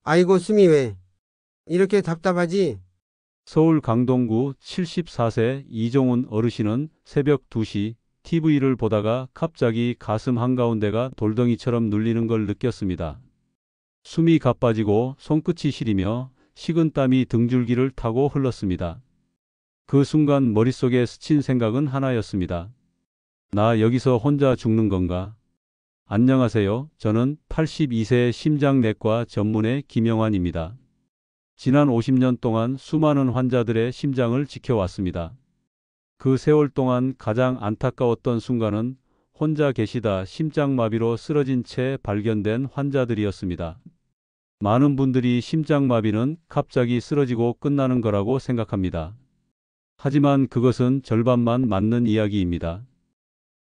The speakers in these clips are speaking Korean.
아이고, 숨이 왜 이렇게 답답하지? 서울 강동구 74세 이종훈 어르신은 새벽 2시 TV를 보다가 갑자기 가슴 한가운데가 돌덩이처럼 눌리는 걸 느꼈습니다. 숨이 가빠지고 손끝이 시리며 식은땀이 등줄기를 타고 흘렀습니다. 그 순간 머릿속에 스친 생각은 하나였습니다. 나 여기서 혼자 죽는 건가? 안녕하세요. 저는 82세 심장내과 전문의 김영환입니다. 지난 50년 동안 수많은 환자들의 심장을 지켜왔습니다. 그 세월 동안 가장 안타까웠던 순간은 혼자 계시다 심장마비로 쓰러진 채 발견된 환자들이었습니다. 많은 분들이 심장마비는 갑자기 쓰러지고 끝나는 거라고 생각합니다. 하지만 그것은 절반만 맞는 이야기입니다.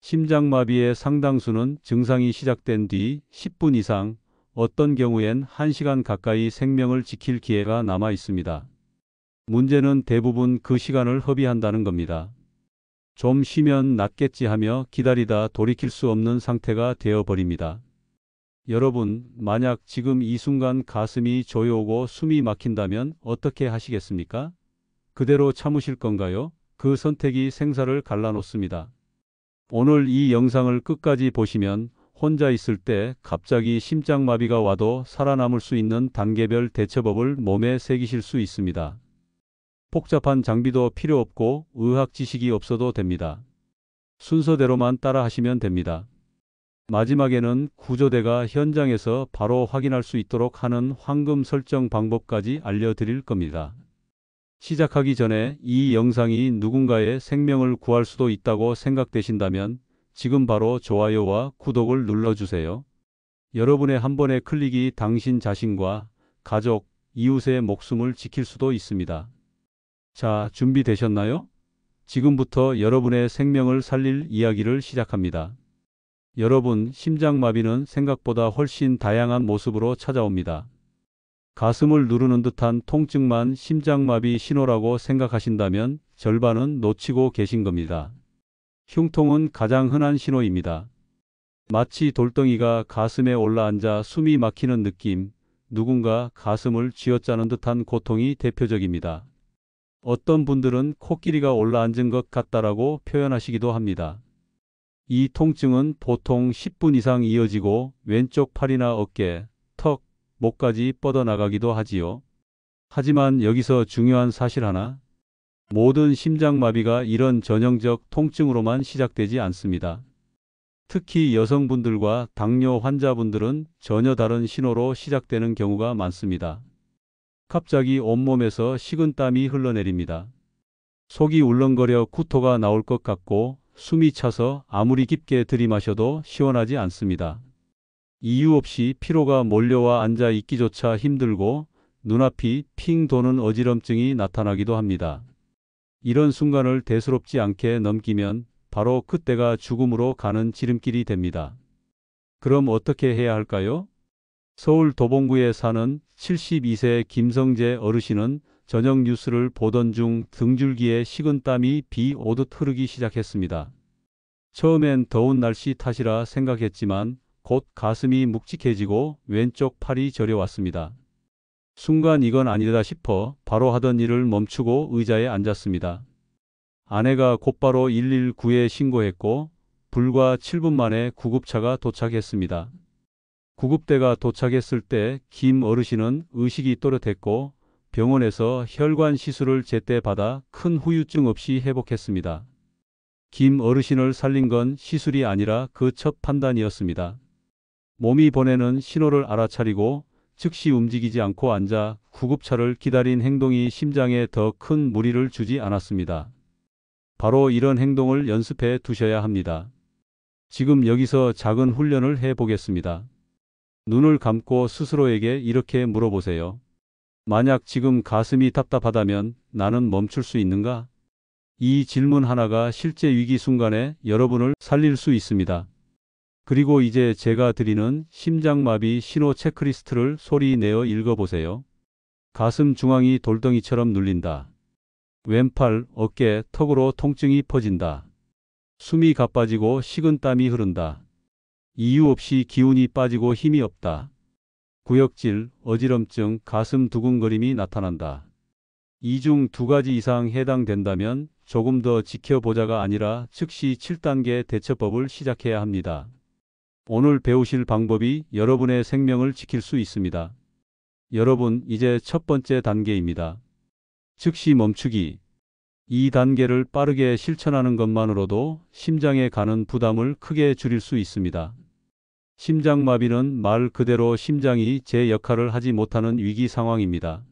심장마비의 상당수는 증상이 시작된 뒤 10분 이상, 어떤 경우엔 1시간 가까이 생명을 지킬 기회가 남아 있습니다. 문제는 대부분 그 시간을 허비한다는 겁니다. 좀 쉬면 낫겠지 하며 기다리다 돌이킬 수 없는 상태가 되어버립니다. 여러분, 만약 지금 이 순간 가슴이 조여오고 숨이 막힌다면 어떻게 하시겠습니까? 그대로 참으실 건가요? 그 선택이 생사를 갈라놓습니다. 오늘 이 영상을 끝까지 보시면 혼자 있을 때 갑자기 심장마비가 와도 살아남을 수 있는 단계별 대처법을 몸에 새기실 수 있습니다. 복잡한 장비도 필요 없고 의학 지식이 없어도 됩니다. 순서대로만 따라 하시면 됩니다. 마지막에는 구조대가 현장에서 바로 확인할 수 있도록 하는 황금 설정 방법까지 알려드릴 겁니다. 시작하기 전에 이 영상이 누군가의 생명을 구할 수도 있다고 생각되신다면 지금 바로 좋아요와 구독을 눌러주세요. 여러분의 한 번의 클릭이 당신 자신과 가족, 이웃의 목숨을 지킬 수도 있습니다. 자, 준비되셨나요? 지금부터 여러분의 생명을 살릴 이야기를 시작합니다. 여러분, 심장마비는 생각보다 훨씬 다양한 모습으로 찾아옵니다. 가슴을 누르는 듯한 통증만 심장마비 신호라고 생각하신다면 절반은 놓치고 계신 겁니다. 흉통은 가장 흔한 신호입니다. 마치 돌덩이가 가슴에 올라앉아 숨이 막히는 느낌, 누군가 가슴을 쥐어짜는 듯한 고통이 대표적입니다. 어떤 분들은 코끼리가 올라앉은 것 같다라고 표현하시기도 합니다. 이 통증은 보통 10분 이상 이어지고 왼쪽 팔이나 어깨, 턱, 목까지 뻗어나가기도 하지요. 하지만 여기서 중요한 사실 하나, 모든 심장마비가 이런 전형적 통증으로만 시작되지 않습니다. 특히 여성분들과 당뇨 환자분들은 전혀 다른 신호로 시작되는 경우가 많습니다. 갑자기 온몸에서 식은땀이 흘러내립니다. 속이 울렁거려 구토가 나올 것 같고 숨이 차서 아무리 깊게 들이마셔도 시원하지 않습니다. 이유 없이 피로가 몰려와 앉아 있기조차 힘들고 눈앞이 핑 도는 어지럼증이 나타나기도 합니다. 이런 순간을 대수롭지 않게 넘기면 바로 그때가 죽음으로 가는 지름길이 됩니다. 그럼 어떻게 해야 할까요? 서울 도봉구에 사는 72세 김성재 어르신은 저녁 뉴스를 보던 중 등줄기에 식은땀이 비 오듯 흐르기 시작했습니다. 처음엔 더운 날씨 탓이라 생각했지만 곧 가슴이 묵직해지고 왼쪽 팔이 저려왔습니다. 순간 이건 아니다 싶어 바로 하던 일을 멈추고 의자에 앉았습니다. 아내가 곧바로 119에 신고했고 불과 7분 만에 구급차가 도착했습니다. 구급대가 도착했을 때 김 어르신은 의식이 또렷했고 병원에서 혈관 시술을 제때 받아 큰 후유증 없이 회복했습니다. 김 어르신을 살린 건 시술이 아니라 그 첫 판단이었습니다. 몸이 보내는 신호를 알아차리고 즉시 움직이지 않고 앉아 구급차를 기다린 행동이 심장에 더 큰 무리를 주지 않았습니다. 바로 이런 행동을 연습해 두셔야 합니다. 지금 여기서 작은 훈련을 해 보겠습니다. 눈을 감고 스스로에게 이렇게 물어보세요. 만약 지금 가슴이 답답하다면 나는 멈출 수 있는가? 이 질문 하나가 실제 위기 순간에 여러분을 살릴 수 있습니다. 그리고 이제 제가 드리는 심장마비 신호 체크리스트를 소리 내어 읽어보세요. 가슴 중앙이 돌덩이처럼 눌린다. 왼팔, 어깨, 턱으로 통증이 퍼진다. 숨이 가빠지고 식은땀이 흐른다. 이유 없이 기운이 빠지고 힘이 없다. 구역질, 어지럼증, 가슴 두근거림이 나타난다. 이 중 2가지 이상 해당된다면 조금 더 지켜보자가 아니라 즉시 7단계 대처법을 시작해야 합니다. 오늘 배우실 방법이 여러분의 생명을 지킬 수 있습니다. 여러분, 이제 첫 번째 단계입니다. 즉시 멈추기. 이 단계를 빠르게 실천하는 것만으로도 심장에 가는 부담을 크게 줄일 수 있습니다. 심장마비는 말 그대로 심장이 제 역할을 하지 못하는 위기 상황입니다.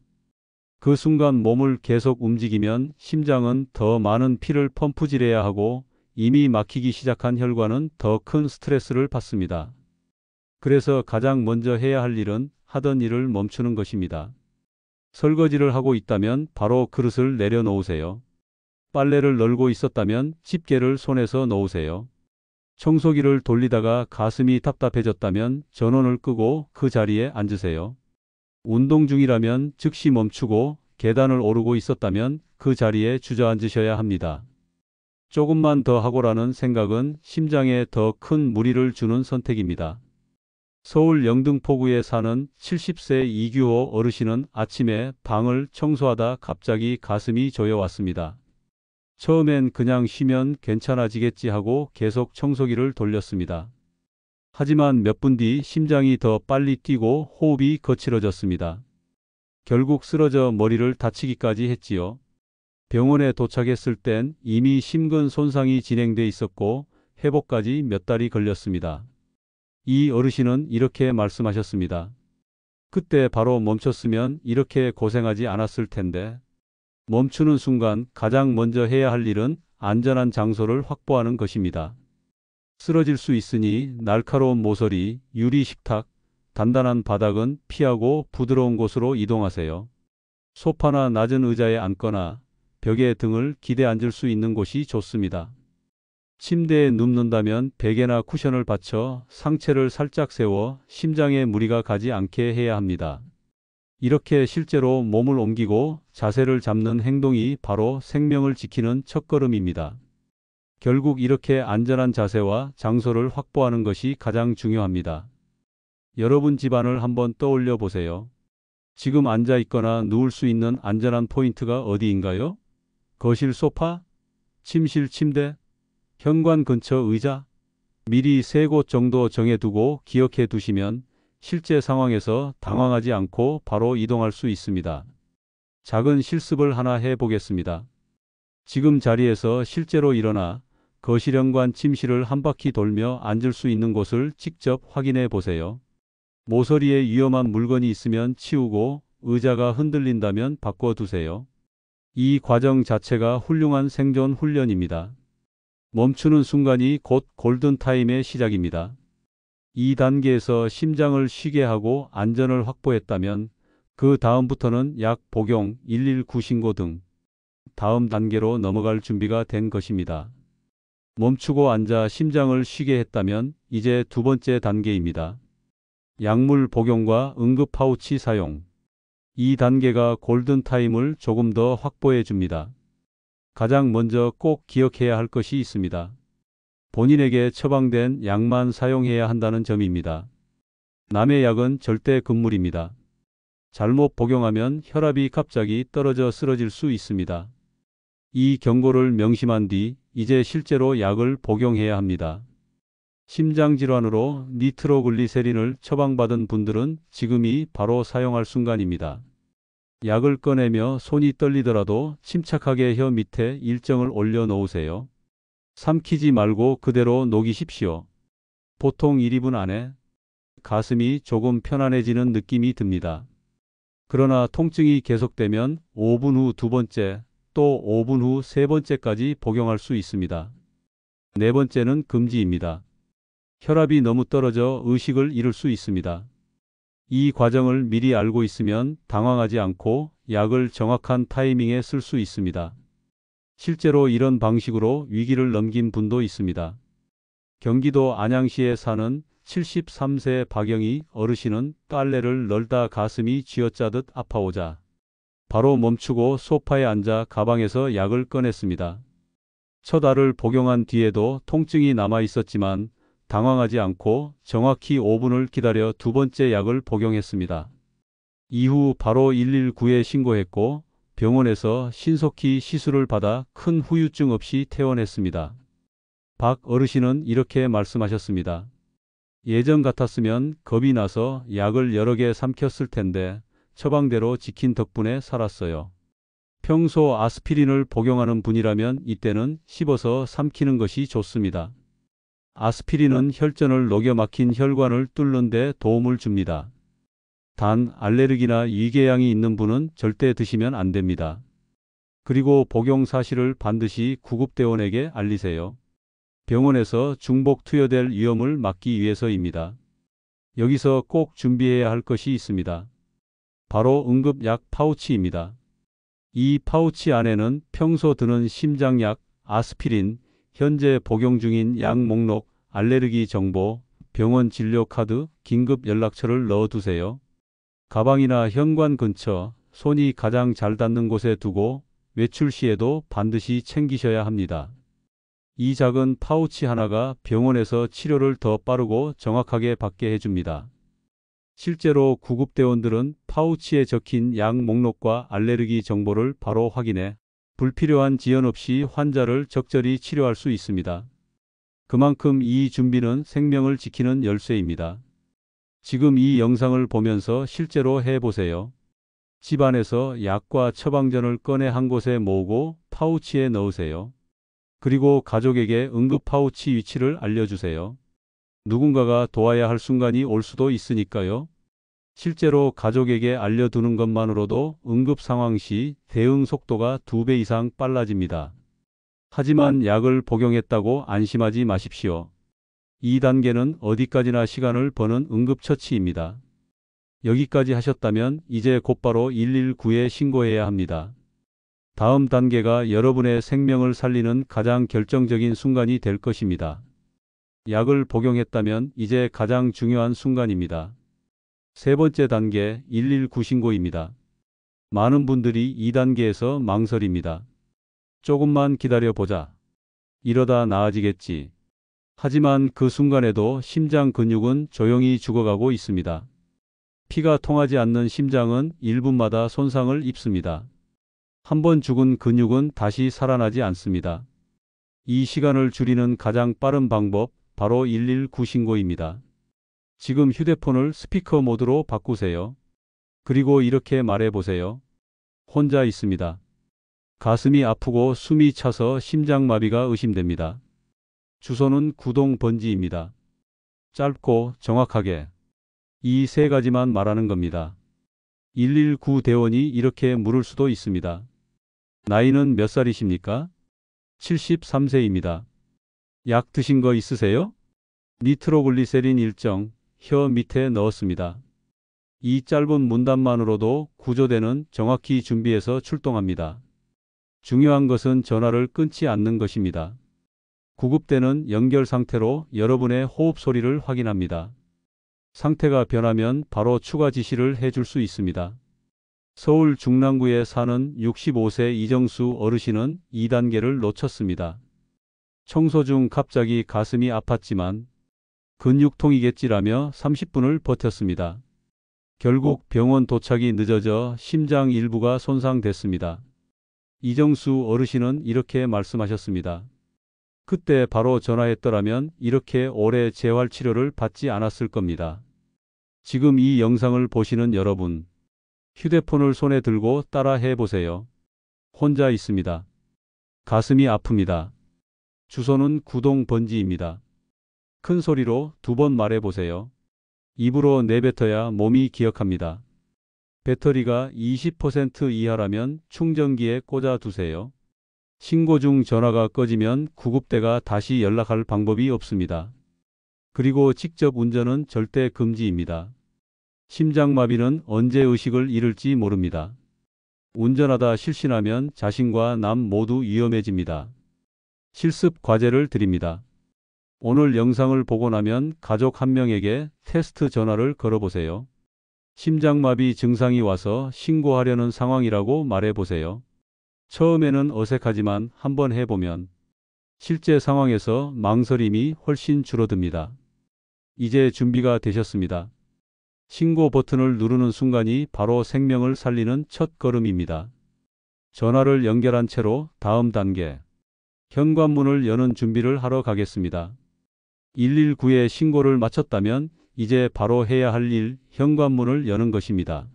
그 순간 몸을 계속 움직이면 심장은 더 많은 피를 펌프질해야 하고 이미 막히기 시작한 혈관은 더 큰 스트레스를 받습니다. 그래서 가장 먼저 해야 할 일은 하던 일을 멈추는 것입니다. 설거지를 하고 있다면 바로 그릇을 내려놓으세요. 빨래를 널고 있었다면 집게를 손에서 놓으세요. 청소기를 돌리다가 가슴이 답답해졌다면 전원을 끄고 그 자리에 앉으세요. 운동 중이라면 즉시 멈추고 계단을 오르고 있었다면 그 자리에 주저앉으셔야 합니다. 조금만 더 하고라는 생각은 심장에 더 큰 무리를 주는 선택입니다. 서울 영등포구에 사는 70세 이규호 어르신은 아침에 방을 청소하다 갑자기 가슴이 조여왔습니다. 처음엔 그냥 쉬면 괜찮아지겠지 하고 계속 청소기를 돌렸습니다. 하지만 몇 분 뒤 심장이 더 빨리 뛰고 호흡이 거칠어졌습니다. 결국 쓰러져 머리를 다치기까지 했지요. 병원에 도착했을 땐 이미 심근 손상이 진행돼 있었고 회복까지 몇 달이 걸렸습니다. 이 어르신은 이렇게 말씀하셨습니다. 그때 바로 멈췄으면 이렇게 고생하지 않았을 텐데. 멈추는 순간 가장 먼저 해야 할 일은 안전한 장소를 확보하는 것입니다. 쓰러질 수 있으니 날카로운 모서리, 유리 식탁, 단단한 바닥은 피하고 부드러운 곳으로 이동하세요. 소파나 낮은 의자에 앉거나 벽에 등을 기대 앉을 수 있는 곳이 좋습니다. 침대에 눕는다면 베개나 쿠션을 받쳐 상체를 살짝 세워 심장에 무리가 가지 않게 해야 합니다. 이렇게 실제로 몸을 옮기고 자세를 잡는 행동이 바로 생명을 지키는 첫걸음입니다. 결국 이렇게 안전한 자세와 장소를 확보하는 것이 가장 중요합니다. 여러분 집안을 한번 떠올려 보세요. 지금 앉아 있거나 누울 수 있는 안전한 포인트가 어디인가요? 거실 소파? 침실 침대? 현관 근처 의자? 미리 3곳 정도 정해두고 기억해 두시면 실제 상황에서 당황하지 않고 바로 이동할 수 있습니다. 작은 실습을 하나 해보겠습니다. 지금 자리에서 실제로 일어나 거실 현관 침실을 한 바퀴 돌며 앉을 수 있는 곳을 직접 확인해 보세요. 모서리에 위험한 물건이 있으면 치우고 의자가 흔들린다면 바꿔두세요. 이 과정 자체가 훌륭한 생존 훈련입니다. 멈추는 순간이 곧 골든타임의 시작입니다. 이 단계에서 심장을 쉬게 하고 안전을 확보했다면 그 다음부터는 약 복용, 119 신고 등 다음 단계로 넘어갈 준비가 된 것입니다. 멈추고 앉아 심장을 쉬게 했다면 이제 2번째 단계입니다. 약물 복용과 응급 파우치 사용. 이 단계가 골든타임을 조금 더 확보해 줍니다. 가장 먼저 꼭 기억해야 할 것이 있습니다. 본인에게 처방된 약만 사용해야 한다는 점입니다. 남의 약은 절대 금물입니다. 잘못 복용하면 혈압이 갑자기 떨어져 쓰러질 수 있습니다. 이 경고를 명심한 뒤 이제 실제로 약을 복용해야 합니다. 심장질환으로 니트로글리세린을 처방받은 분들은 지금이 바로 사용할 순간입니다. 약을 꺼내며 손이 떨리더라도 침착하게 혀 밑에 일정을 올려 놓으세요. 삼키지 말고 그대로 녹이십시오. 보통 1~2분 안에 가슴이 조금 편안해지는 느낌이 듭니다. 그러나 통증이 계속되면 5분 후 2번째, 또 5분 후 3번째까지 복용할 수 있습니다. 4번째는 금지입니다. 혈압이 너무 떨어져 의식을 잃을 수 있습니다. 이 과정을 미리 알고 있으면 당황하지 않고 약을 정확한 타이밍에 쓸 수 있습니다. 실제로 이런 방식으로 위기를 넘긴 분도 있습니다. 경기도 안양시에 사는 73세 박영희 어르신은 빨래를 널다 가슴이 쥐어짜듯 아파오자 바로 멈추고 소파에 앉아 가방에서 약을 꺼냈습니다. 첫 알을 복용한 뒤에도 통증이 남아 있었지만 당황하지 않고 정확히 5분을 기다려 두 번째 약을 복용했습니다. 이후 바로 119에 신고했고 병원에서 신속히 시술을 받아 큰 후유증 없이 퇴원했습니다. 박 어르신은 이렇게 말씀하셨습니다. 예전 같았으면 겁이 나서 약을 여러 개 삼켰을 텐데 처방대로 지킨 덕분에 살았어요. 평소 아스피린을 복용하는 분이라면 이때는 씹어서 삼키는 것이 좋습니다. 아스피린은 혈전을 녹여 막힌 혈관을 뚫는 데 도움을 줍니다. 단, 알레르기나 위궤양이 있는 분은 절대 드시면 안 됩니다. 그리고 복용 사실을 반드시 구급대원에게 알리세요. 병원에서 중복 투여될 위험을 막기 위해서입니다. 여기서 꼭 준비해야 할 것이 있습니다. 바로 응급약 파우치입니다. 이 파우치 안에는 평소 드는 심장약, 아스피린, 현재 복용 중인 약 목록, 알레르기 정보, 병원 진료 카드, 긴급 연락처를 넣어두세요. 가방이나 현관 근처, 손이 가장 잘 닿는 곳에 두고 외출 시에도 반드시 챙기셔야 합니다. 이 작은 파우치 하나가 병원에서 치료를 더 빠르고 정확하게 받게 해줍니다. 실제로 구급대원들은 파우치에 적힌 약 목록과 알레르기 정보를 바로 확인해 불필요한 지연 없이 환자를 적절히 치료할 수 있습니다. 그만큼 이 준비는 생명을 지키는 열쇠입니다. 지금 이 영상을 보면서 실제로 해보세요. 집안에서 약과 처방전을 꺼내 한 곳에 모으고 파우치에 넣으세요. 그리고 가족에게 응급 파우치 위치를 알려주세요. 누군가가 도와야 할 순간이 올 수도 있으니까요. 실제로 가족에게 알려두는 것만으로도 응급 상황 시 대응 속도가 2배 이상 빨라집니다. 하지만 약을 복용했다고 안심하지 마십시오. 2단계는 어디까지나 시간을 버는 응급처치입니다. 여기까지 하셨다면 이제 곧바로 119에 신고해야 합니다. 다음 단계가 여러분의 생명을 살리는 가장 결정적인 순간이 될 것입니다. 약을 복용했다면 이제 가장 중요한 순간입니다. 세 번째 단계 119 신고입니다. 많은 분들이 2단계에서 망설입니다. 조금만 기다려보자. 이러다 나아지겠지. 하지만 그 순간에도 심장 근육은 조용히 죽어가고 있습니다. 피가 통하지 않는 심장은 1분마다 손상을 입습니다. 한번 죽은 근육은 다시 살아나지 않습니다. 이 시간을 줄이는 가장 빠른 방법, 바로 119 신고입니다. 지금 휴대폰을 스피커 모드로 바꾸세요. 그리고 이렇게 말해보세요. 혼자 있습니다. 가슴이 아프고 숨이 차서 심장마비가 의심됩니다. 주소는 구동 번지입니다. 짧고 정확하게. 이 세 가지만 말하는 겁니다. 119 대원이 이렇게 물을 수도 있습니다. 나이는 몇 살이십니까? 73세입니다. 약 드신 거 있으세요? 니트로글리세린 일정, 혀 밑에 넣었습니다. 이 짧은 문단만으로도 구조대는 정확히 준비해서 출동합니다. 중요한 것은 전화를 끊지 않는 것입니다. 구급대는 연결 상태로 여러분의 호흡 소리를 확인합니다. 상태가 변하면 바로 추가 지시를 해줄 수 있습니다. 서울 중랑구에 사는 65세 이정수 어르신은 2단계를 놓쳤습니다. 청소 중 갑자기 가슴이 아팠지만 근육통이겠지라며 30분을 버텼습니다. 결국 병원 도착이 늦어져 심장 일부가 손상됐습니다. 이정수 어르신은 이렇게 말씀하셨습니다. 그때 바로 전화했더라면 이렇게 오래 재활치료를 받지 않았을 겁니다. 지금 이 영상을 보시는 여러분, 휴대폰을 손에 들고 따라 해보세요. 혼자 있습니다. 가슴이 아픕니다. 주소는 구동 번지입니다. 큰 소리로 2번 말해보세요. 입으로 내뱉어야 몸이 기억합니다. 배터리가 20% 이하라면 충전기에 꽂아 두세요. 신고 중 전화가 꺼지면 구급대가 다시 연락할 방법이 없습니다. 그리고 직접 운전은 절대 금지입니다. 심장마비는 언제 의식을 잃을지 모릅니다. 운전하다 실신하면 자신과 남 모두 위험해집니다. 실습 과제를 드립니다. 오늘 영상을 보고 나면 가족 한 명에게 테스트 전화를 걸어보세요. 심장마비 증상이 와서 신고하려는 상황이라고 말해보세요. 처음에는 어색하지만 한번 해보면 실제 상황에서 망설임이 훨씬 줄어듭니다. 이제 준비가 되셨습니다. 신고 버튼을 누르는 순간이 바로 생명을 살리는 첫 걸음입니다. 전화를 연결한 채로 다음 단계, 현관문을 여는 준비를 하러 가겠습니다. 119에 신고를 마쳤다면 이제 바로 해야 할 일, 현관문을 여는 것입니다.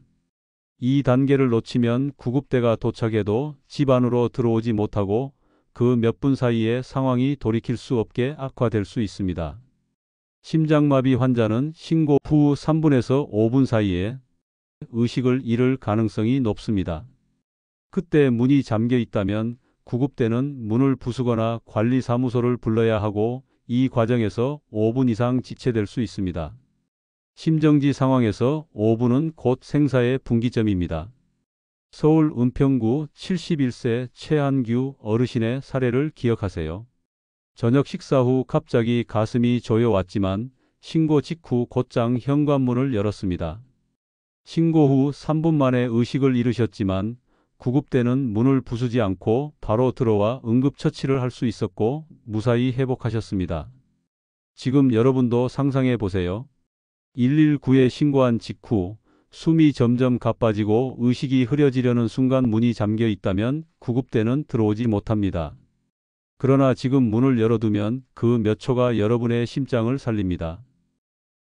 이 단계를 놓치면 구급대가 도착해도 집 안으로 들어오지 못하고 그 몇 분 사이에 상황이 돌이킬 수 없게 악화될 수 있습니다. 심장마비 환자는 신고 후 3분에서 5분 사이에 의식을 잃을 가능성이 높습니다. 그때 문이 잠겨 있다면 구급대는 문을 부수거나 관리사무소를 불러야 하고 이 과정에서 5분 이상 지체될 수 있습니다. 심정지 상황에서 5분은 곧 생사의 분기점입니다. 서울 은평구 71세 최한규 어르신의 사례를 기억하세요. 저녁 식사 후 갑자기 가슴이 조여왔지만 신고 직후 곧장 현관문을 열었습니다. 신고 후 3분 만에 의식을 잃으셨지만 구급대는 문을 부수지 않고 바로 들어와 응급처치를 할 수 있었고 무사히 회복하셨습니다. 지금 여러분도 상상해 보세요. 119에 신고한 직후 숨이 점점 가빠지고 의식이 흐려지려는 순간 문이 잠겨 있다면 구급대는 들어오지 못합니다. 그러나 지금 문을 열어두면 그 몇 초가 여러분의 심장을 살립니다.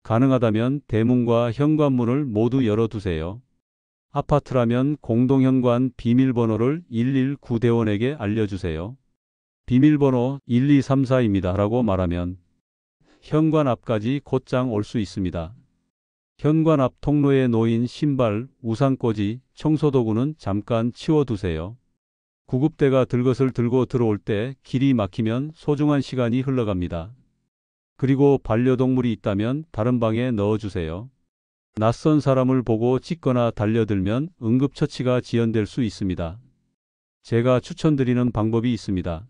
가능하다면 대문과 현관문을 모두 열어두세요. 아파트라면 공동현관 비밀번호를 119 대원에게 알려주세요. 비밀번호 1234입니다. 라고 말하면 현관 앞까지 곧장 올 수 있습니다. 현관 앞 통로에 놓인 신발, 우산꽂이, 청소도구는 잠깐 치워두세요. 구급대가 들것을 들고 들어올 때 길이 막히면 소중한 시간이 흘러갑니다. 그리고 반려동물이 있다면 다른 방에 넣어주세요. 낯선 사람을 보고 짖거나 달려들면 응급처치가 지연될 수 있습니다. 제가 추천드리는 방법이 있습니다.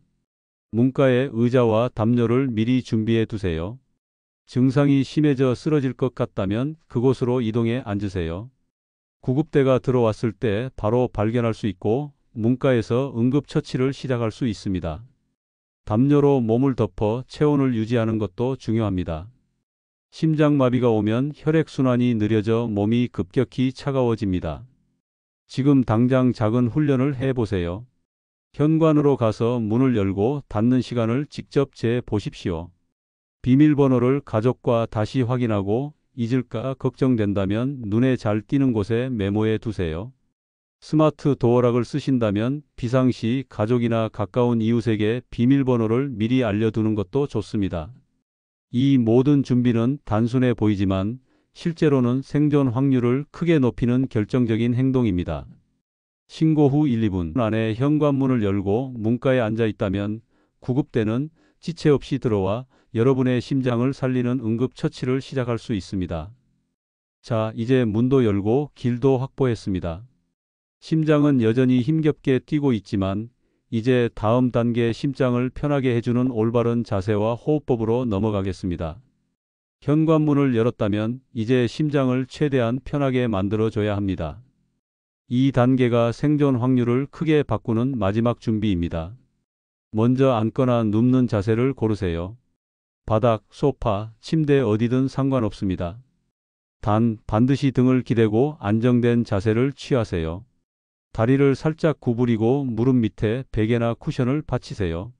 문가에 의자와 담요를 미리 준비해 두세요. 증상이 심해져 쓰러질 것 같다면 그곳으로 이동해 앉으세요. 구급대가 들어왔을 때 바로 발견할 수 있고 문가에서 응급처치를 시작할 수 있습니다. 담요로 몸을 덮어 체온을 유지하는 것도 중요합니다. 심장마비가 오면 혈액순환이 느려져 몸이 급격히 차가워집니다. 지금 당장 작은 훈련을 해보세요. 현관으로 가서 문을 열고 닫는 시간을 직접 재보십시오. 비밀번호를 가족과 다시 확인하고 잊을까 걱정된다면 눈에 잘 띄는 곳에 메모해 두세요. 스마트 도어락을 쓰신다면 비상시 가족이나 가까운 이웃에게 비밀번호를 미리 알려두는 것도 좋습니다. 이 모든 준비는 단순해 보이지만 실제로는 생존 확률을 크게 높이는 결정적인 행동입니다. 신고 후 1, 2분 안에 현관문을 열고 문가에 앉아 있다면 구급대는 지체 없이 들어와 여러분의 심장을 살리는 응급처치를 시작할 수 있습니다. 자, 이제 문도 열고 길도 확보했습니다. 심장은 여전히 힘겹게 뛰고 있지만 이제 다음 단계 심장을 편하게 해주는 올바른 자세와 호흡법으로 넘어가겠습니다. 현관문을 열었다면 이제 심장을 최대한 편하게 만들어줘야 합니다. 이 단계가 생존 확률을 크게 바꾸는 마지막 준비입니다. 먼저 앉거나 눕는 자세를 고르세요. 바닥, 소파, 침대 어디든 상관없습니다. 단, 반드시 등을 기대고 안정된 자세를 취하세요. 다리를 살짝 구부리고 무릎 밑에 베개나 쿠션을 받치세요.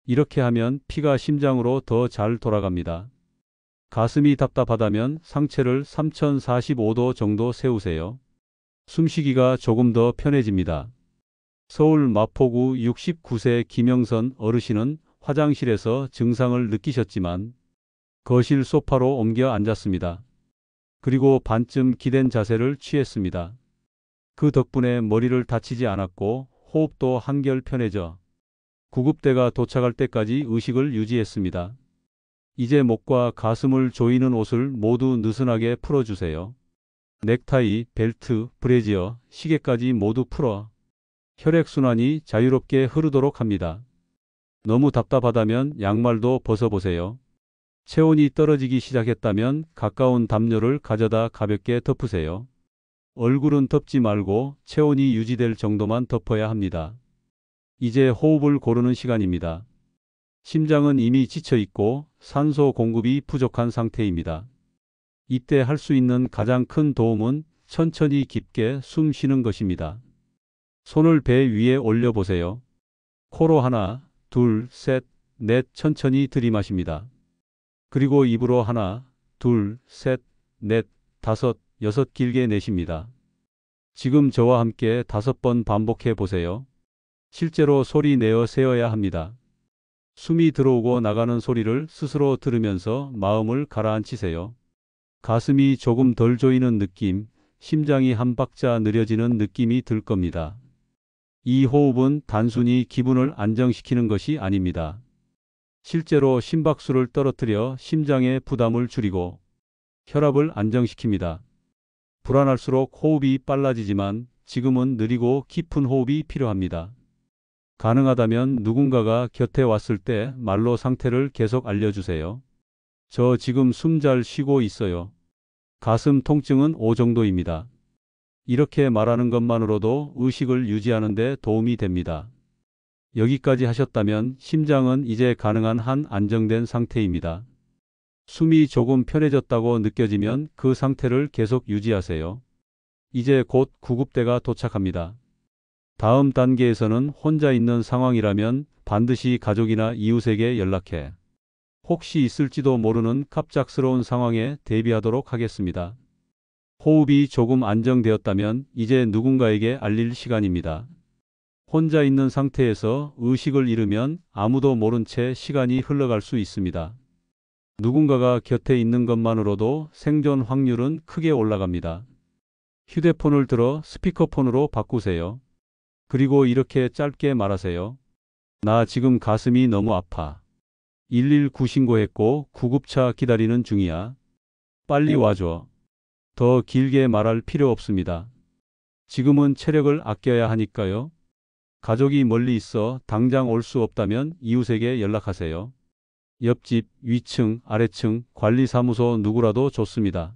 이렇게 하면 피가 심장으로 더 잘 돌아갑니다. 가슴이 답답하다면 상체를 3045도 정도 세우세요. 숨쉬기가 조금 더 편해집니다. 서울 마포구 69세 김영선 어르신은 화장실에서 증상을 느끼셨지만 거실 소파로 옮겨 앉았습니다. 그리고 반쯤 기댄 자세를 취했습니다. 그 덕분에 머리를 다치지 않았고 호흡도 한결 편해져 구급대가 도착할 때까지 의식을 유지했습니다. 이제 목과 가슴을 조이는 옷을 모두 느슨하게 풀어주세요. 넥타이, 벨트, 브래지어, 시계까지 모두 풀어 혈액순환이 자유롭게 흐르도록 합니다. 너무 답답하다면 양말도 벗어보세요. 체온이 떨어지기 시작했다면 가까운 담요를 가져다 가볍게 덮으세요. 얼굴은 덮지 말고 체온이 유지될 정도만 덮어야 합니다. 이제 호흡을 고르는 시간입니다. 심장은 이미 지쳐 있고 산소 공급이 부족한 상태입니다. 이때 할 수 있는 가장 큰 도움은 천천히 깊게 숨 쉬는 것입니다. 손을 배 위에 올려 보세요. 코로 하나, 둘, 셋, 넷 천천히 들이마십니다. 그리고 입으로 하나, 둘, 셋, 넷, 다섯, 여섯 길게 내쉽니다. 지금 저와 함께 5번 반복해 보세요. 실제로 소리 내어 세어야 합니다. 숨이 들어오고 나가는 소리를 스스로 들으면서 마음을 가라앉히세요. 가슴이 조금 덜 조이는 느낌, 심장이 한 박자 느려지는 느낌이 들 겁니다. 이 호흡은 단순히 기분을 안정시키는 것이 아닙니다. 실제로 심박수를 떨어뜨려 심장의 부담을 줄이고 혈압을 안정시킵니다. 불안할수록 호흡이 빨라지지만 지금은 느리고 깊은 호흡이 필요합니다. 가능하다면 누군가가 곁에 왔을 때 말로 상태를 계속 알려주세요. 저 지금 숨 잘 쉬고 있어요. 가슴 통증은 5 정도입니다. 이렇게 말하는 것만으로도 의식을 유지하는 데 도움이 됩니다. 여기까지 하셨다면 심장은 이제 가능한 한 안정된 상태입니다. 숨이 조금 편해졌다고 느껴지면 그 상태를 계속 유지하세요. 이제 곧 구급대가 도착합니다. 다음 단계에서는 혼자 있는 상황이라면 반드시 가족이나 이웃에게 연락해 혹시 있을지도 모르는 갑작스러운 상황에 대비하도록 하겠습니다. 호흡이 조금 안정되었다면 이제 누군가에게 알릴 시간입니다. 혼자 있는 상태에서 의식을 잃으면 아무도 모른 채 시간이 흘러갈 수 있습니다. 누군가가 곁에 있는 것만으로도 생존 확률은 크게 올라갑니다. 휴대폰을 들어 스피커폰으로 바꾸세요. 그리고 이렇게 짧게 말하세요. 나 지금 가슴이 너무 아파. 119 신고했고 구급차 기다리는 중이야. 빨리 와줘. 더 길게 말할 필요 없습니다. 지금은 체력을 아껴야 하니까요. 가족이 멀리 있어 당장 올 수 없다면 이웃에게 연락하세요. 옆집, 위층, 아래층, 관리사무소 누구라도 좋습니다.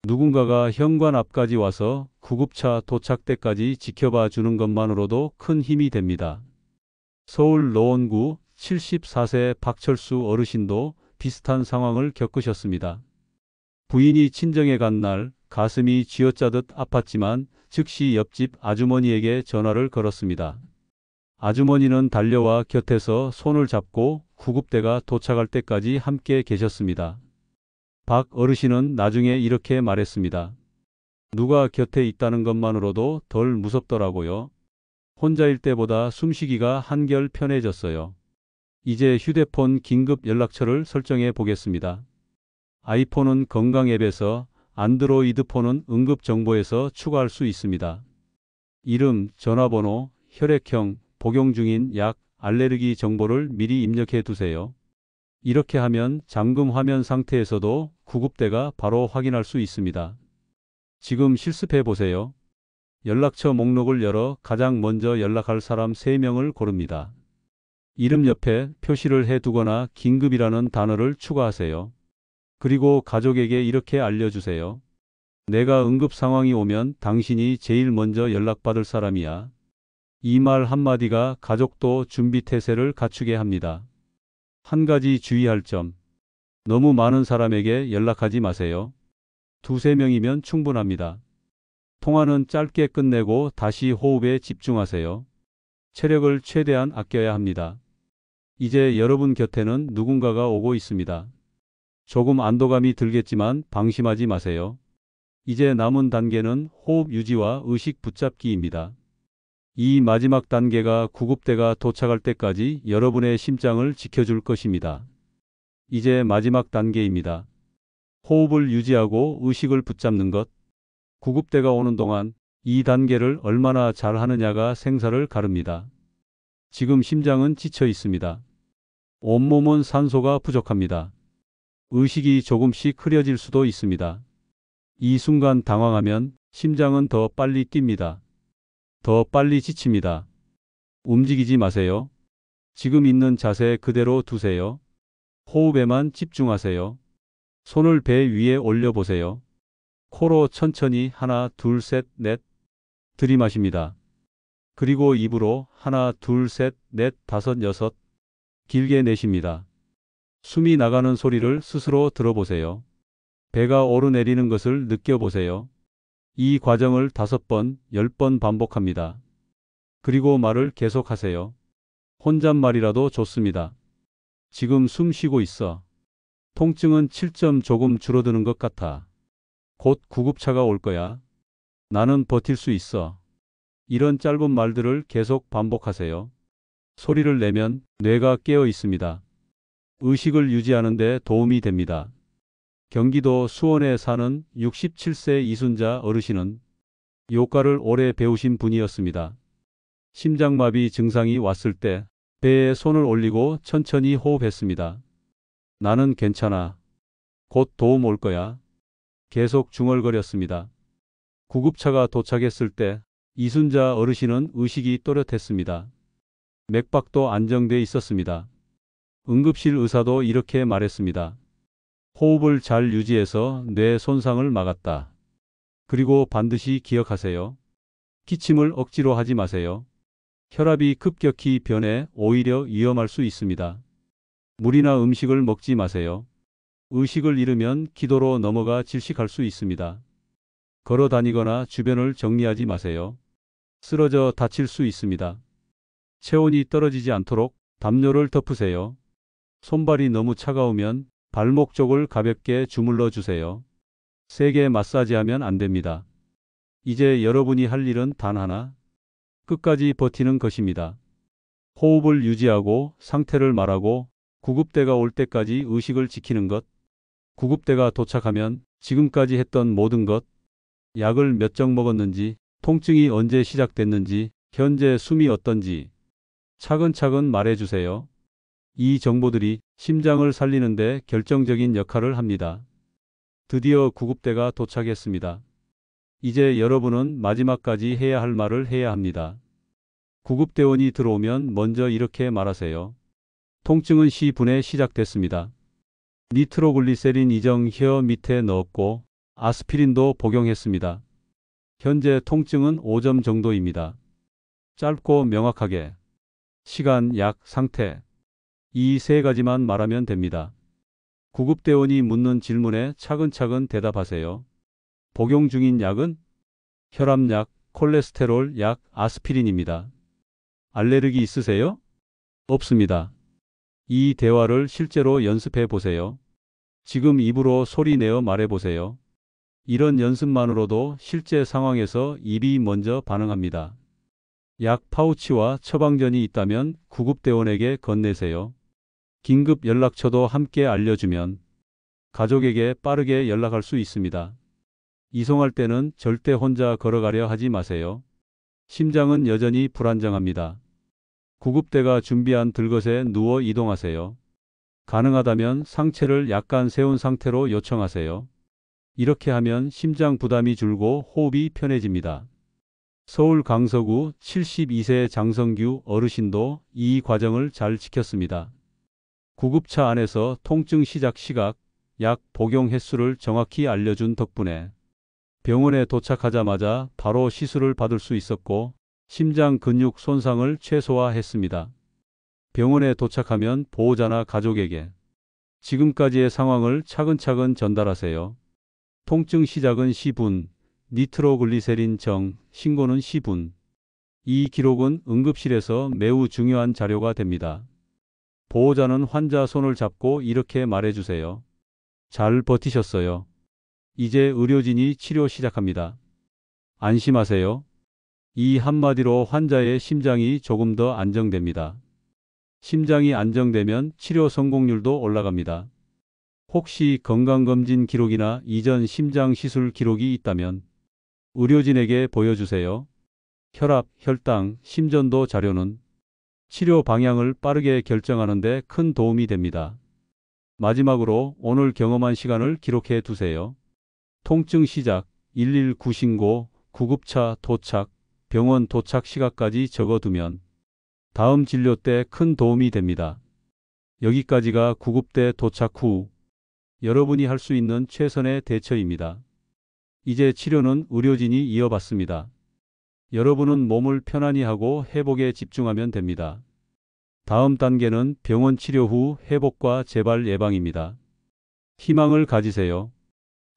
누군가가 현관 앞까지 와서 구급차 도착 때까지 지켜봐 주는 것만으로도 큰 힘이 됩니다. 서울 노원구 74세 박철수 어르신도 비슷한 상황을 겪으셨습니다. 부인이 친정에 간 날 가슴이 쥐어짜듯 아팠지만 즉시 옆집 아주머니에게 전화를 걸었습니다. 아주머니는 달려와 곁에서 손을 잡고 구급대가 도착할 때까지 함께 계셨습니다. 박 어르신은 나중에 이렇게 말했습니다. 누가 곁에 있다는 것만으로도 덜 무섭더라고요. 혼자일 때보다 숨쉬기가 한결 편해졌어요. 이제 휴대폰 긴급 연락처를 설정해 보겠습니다. 아이폰은 건강 앱에서, 안드로이드폰은 응급 정보에서 추가할 수 있습니다. 이름, 전화번호, 혈액형, 복용 중인 약, 알레르기 정보를 미리 입력해 두세요. 이렇게 하면 잠금 화면 상태에서도 구급대가 바로 확인할 수 있습니다. 지금 실습해 보세요. 연락처 목록을 열어 가장 먼저 연락할 사람 3명을 고릅니다. 이름 옆에 표시를 해 두거나 긴급이라는 단어를 추가하세요. 그리고 가족에게 이렇게 알려주세요. 내가 응급 상황이 오면 당신이 제일 먼저 연락받을 사람이야. 이 말 한마디가 가족도 준비 태세를 갖추게 합니다. 한 가지 주의할 점. 너무 많은 사람에게 연락하지 마세요. 2~3명이면 충분합니다. 통화는 짧게 끝내고 다시 호흡에 집중하세요. 체력을 최대한 아껴야 합니다. 이제 여러분 곁에는 누군가가 오고 있습니다. 조금 안도감이 들겠지만 방심하지 마세요. 이제 남은 단계는 호흡 유지와 의식 붙잡기입니다. 이 마지막 단계가 구급대가 도착할 때까지 여러분의 심장을 지켜줄 것입니다. 이제 마지막 단계입니다. 호흡을 유지하고 의식을 붙잡는 것. 구급대가 오는 동안 이 단계를 얼마나 잘 하느냐가 생사를 가릅니다. 지금 심장은 지쳐 있습니다. 온몸은 산소가 부족합니다. 의식이 조금씩 흐려질 수도 있습니다. 이 순간 당황하면 심장은 더 빨리 뜁니다. 더 빨리 지칩니다. 움직이지 마세요. 지금 있는 자세 그대로 두세요. 호흡에만 집중하세요. 손을 배 위에 올려보세요. 코로 천천히 하나, 둘, 셋, 넷 들이마십니다. 그리고 입으로 하나, 둘, 셋, 넷, 다섯, 여섯 길게 내쉽니다. 숨이 나가는 소리를 스스로 들어보세요. 배가 오르내리는 것을 느껴보세요. 이 과정을 5번, 10번 반복합니다. 그리고 말을 계속하세요. 혼잣말이라도 좋습니다. 지금 숨 쉬고 있어. 통증은 7점 조금 줄어드는 것 같아. 곧 구급차가 올 거야. 나는 버틸 수 있어. 이런 짧은 말들을 계속 반복하세요. 소리를 내면 뇌가 깨어 있습니다. 의식을 유지하는 데 도움이 됩니다. 경기도 수원에 사는 67세 이순자 어르신은 요가를 오래 배우신 분이었습니다. 심장마비 증상이 왔을 때 배에 손을 올리고 천천히 호흡했습니다. 나는 괜찮아. 곧 도움 올 거야. 계속 중얼거렸습니다. 구급차가 도착했을 때 이순자 어르신은 의식이 또렷했습니다. 맥박도 안정돼 있었습니다. 응급실 의사도 이렇게 말했습니다. 호흡을 잘 유지해서 뇌 손상을 막았다. 그리고 반드시 기억하세요. 기침을 억지로 하지 마세요. 혈압이 급격히 변해 오히려 위험할 수 있습니다. 물이나 음식을 먹지 마세요. 의식을 잃으면 기도로 넘어가 질식할 수 있습니다. 걸어 다니거나 주변을 정리하지 마세요. 쓰러져 다칠 수 있습니다. 체온이 떨어지지 않도록 담요를 덮으세요. 손발이 너무 차가우면 발목 쪽을 가볍게 주물러 주세요. 세게 마사지하면 안 됩니다. 이제 여러분이 할 일은 단 하나. 끝까지 버티는 것입니다. 호흡을 유지하고 상태를 말하고 구급대가 올 때까지 의식을 지키는 것. 구급대가 도착하면 지금까지 했던 모든 것, 약을 몇 정 먹었는지, 통증이 언제 시작됐는지, 현재 숨이 어떤지 차근차근 말해주세요. 이 정보들이 심장을 살리는데 결정적인 역할을 합니다. 드디어 구급대가 도착했습니다. 이제 여러분은 마지막까지 해야 할 말을 해야 합니다. 구급대원이 들어오면 먼저 이렇게 말하세요. 통증은 시분에 시작됐습니다. 니트로글리세린 이정 혀 밑에 넣었고 아스피린도 복용했습니다. 현재 통증은 5점 정도입니다. 짧고 명확하게 시간, 약, 상태 이 3가지만 말하면 됩니다. 구급대원이 묻는 질문에 차근차근 대답하세요. 복용 중인 약은 혈압약, 콜레스테롤 약, 아스피린입니다. 알레르기 있으세요? 없습니다. 이 대화를 실제로 연습해 보세요. 지금 입으로 소리 내어 말해 보세요. 이런 연습만으로도 실제 상황에서 입이 먼저 반응합니다. 약 파우치와 처방전이 있다면 구급대원에게 건네세요. 긴급 연락처도 함께 알려주면 가족에게 빠르게 연락할 수 있습니다. 이송할 때는 절대 혼자 걸어가려 하지 마세요. 심장은 여전히 불안정합니다. 구급대가 준비한 들것에 누워 이동하세요. 가능하다면 상체를 약간 세운 상태로 요청하세요. 이렇게 하면 심장 부담이 줄고 호흡이 편해집니다. 서울 강서구 72세 장성규 어르신도 이 과정을 잘 지켰습니다. 구급차 안에서 통증 시작 시각, 약 복용 횟수를 정확히 알려준 덕분에 병원에 도착하자마자 바로 시술을 받을 수 있었고 심장 근육 손상을 최소화했습니다. 병원에 도착하면 보호자나 가족에게 지금까지의 상황을 차근차근 전달하세요. 통증 시작은 시분, 니트로글리세린 정, 신고는 시분. 이 기록은 응급실에서 매우 중요한 자료가 됩니다. 보호자는 환자 손을 잡고 이렇게 말해주세요. 잘 버티셨어요. 이제 의료진이 치료 시작합니다. 안심하세요. 이 한마디로 환자의 심장이 조금 더 안정됩니다. 심장이 안정되면 치료 성공률도 올라갑니다. 혹시 건강검진 기록이나 이전 심장 시술 기록이 있다면 의료진에게 보여주세요. 혈압, 혈당, 심전도 자료는 치료 방향을 빠르게 결정하는 데 큰 도움이 됩니다. 마지막으로 오늘 경험한 시간을 기록해 두세요. 통증 시작, 119 신고, 구급차 도착, 병원 도착 시각까지 적어두면 다음 진료 때 큰 도움이 됩니다. 여기까지가 구급대 도착 후 여러분이 할 수 있는 최선의 대처입니다. 이제 치료는 의료진이 이어받습니다. 여러분은 몸을 편안히 하고 회복에 집중하면 됩니다. 다음 단계는 병원 치료 후 회복과 재발 예방입니다. 희망을 가지세요.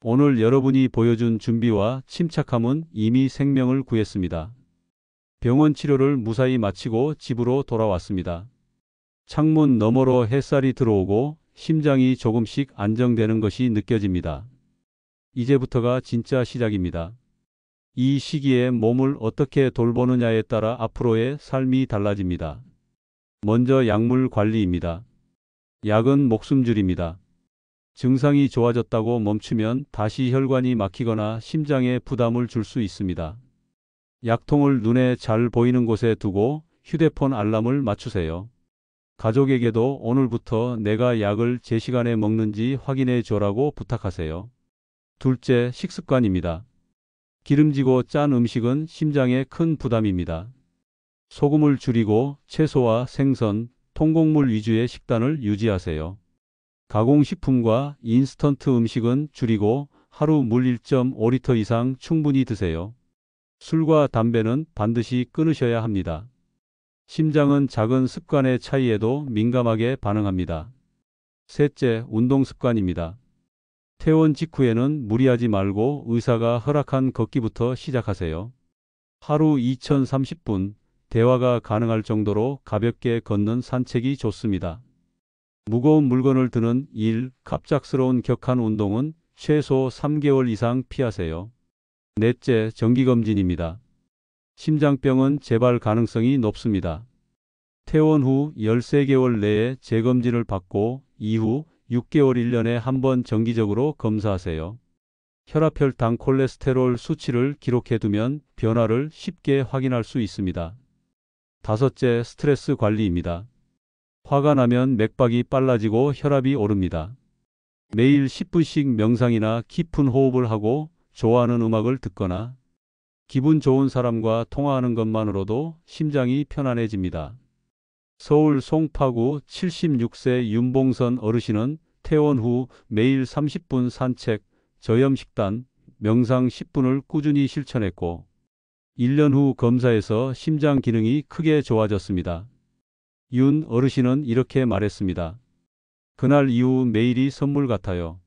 오늘 여러분이 보여준 준비와 침착함은 이미 생명을 구했습니다. 병원 치료를 무사히 마치고 집으로 돌아왔습니다. 창문 너머로 햇살이 들어오고 심장이 조금씩 안정되는 것이 느껴집니다. 이제부터가 진짜 시작입니다. 이 시기에 몸을 어떻게 돌보느냐에 따라 앞으로의 삶이 달라집니다. 먼저 약물 관리입니다. 약은 목숨줄입니다. 증상이 좋아졌다고 멈추면 다시 혈관이 막히거나 심장에 부담을 줄 수 있습니다. 약통을 눈에 잘 보이는 곳에 두고 휴대폰 알람을 맞추세요. 가족에게도 오늘부터 내가 약을 제 시간에 먹는지 확인해 줘라고 부탁하세요. 둘째, 식습관입니다. 기름지고 짠 음식은 심장에 큰 부담입니다. 소금을 줄이고 채소와 생선, 통곡물 위주의 식단을 유지하세요. 가공식품과 인스턴트 음식은 줄이고 하루 물 1.5리터 이상 충분히 드세요. 술과 담배는 반드시 끊으셔야 합니다. 심장은 작은 습관의 차이에도 민감하게 반응합니다. 셋째, 운동 습관입니다. 퇴원 직후에는 무리하지 말고 의사가 허락한 걷기부터 시작하세요. 하루 2030분, 대화가 가능할 정도로 가볍게 걷는 산책이 좋습니다. 무거운 물건을 드는 일, 갑작스러운 격한 운동은 최소 3개월 이상 피하세요. 넷째, 정기검진입니다. 심장병은 재발 가능성이 높습니다. 퇴원 후 13개월 내에 재검진을 받고 이후 6개월 1년에 한 번 정기적으로 검사하세요. 혈압혈당 콜레스테롤 수치를 기록해 두면 변화를 쉽게 확인할 수 있습니다. 다섯째, 스트레스 관리입니다. 화가 나면 맥박이 빨라지고 혈압이 오릅니다. 매일 10분씩 명상이나 깊은 호흡을 하고 좋아하는 음악을 듣거나 기분 좋은 사람과 통화하는 것만으로도 심장이 편안해집니다. 서울 송파구 76세 윤봉선 어르신은 퇴원 후 매일 30분 산책, 저염식단, 명상 10분을 꾸준히 실천했고 1년 후 검사에서 심장 기능이 크게 좋아졌습니다. 윤 어르신은 이렇게 말했습니다. 그날 이후 매일이 선물 같아요.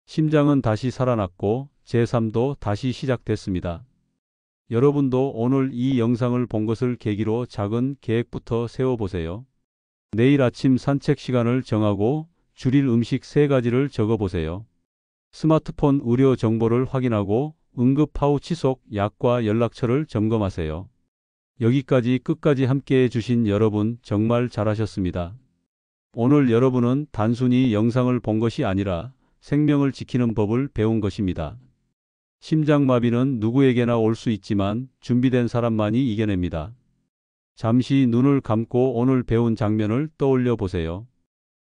심장은 다시 살아났고 제 삶도 다시 시작됐습니다. 여러분도 오늘 이 영상을 본 것을 계기로 작은 계획부터 세워보세요. 내일 아침 산책 시간을 정하고 줄일 음식 3가지를 적어보세요. 스마트폰 의료 정보를 확인하고 응급 파우치 속 약과 연락처를 점검하세요. 여기까지 끝까지 함께해 주신 여러분 정말 잘하셨습니다. 오늘 여러분은 단순히 영상을 본 것이 아니라 생명을 지키는 법을 배운 것입니다. 심장마비는 누구에게나 올 수 있지만 준비된 사람만이 이겨냅니다. 잠시 눈을 감고 오늘 배운 장면을 떠올려 보세요.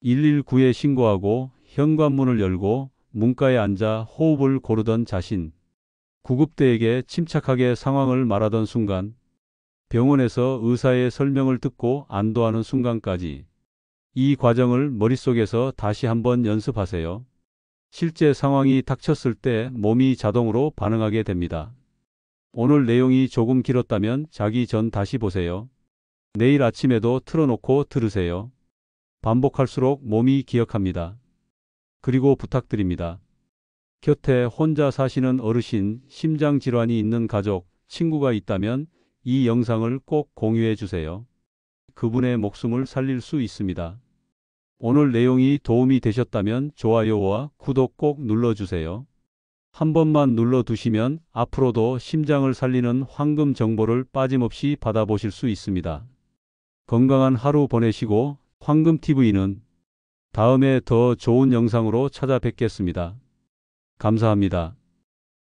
119에 신고하고 현관문을 열고 문가에 앉아 호흡을 고르던 자신. 구급대에게 침착하게 상황을 말하던 순간. 병원에서 의사의 설명을 듣고 안도하는 순간까지. 이 과정을 머릿속에서 다시 한번 연습하세요. 실제 상황이 닥쳤을 때 몸이 자동으로 반응하게 됩니다. 오늘 내용이 조금 길었다면 자기 전 다시 보세요. 내일 아침에도 틀어놓고 들으세요. 반복할수록 몸이 기억합니다. 그리고 부탁드립니다. 곁에 혼자 사시는 어르신, 심장질환이 있는 가족, 친구가 있다면 이 영상을 꼭 공유해 주세요. 그분의 목숨을 살릴 수 있습니다. 오늘 내용이 도움이 되셨다면 좋아요와 구독 꼭 눌러주세요. 한 번만 눌러두시면 앞으로도 심장을 살리는 황금 정보를 빠짐없이 받아보실 수 있습니다. 건강한 하루 보내시고 황금TV는 다음에 더 좋은 영상으로 찾아뵙겠습니다. 감사합니다.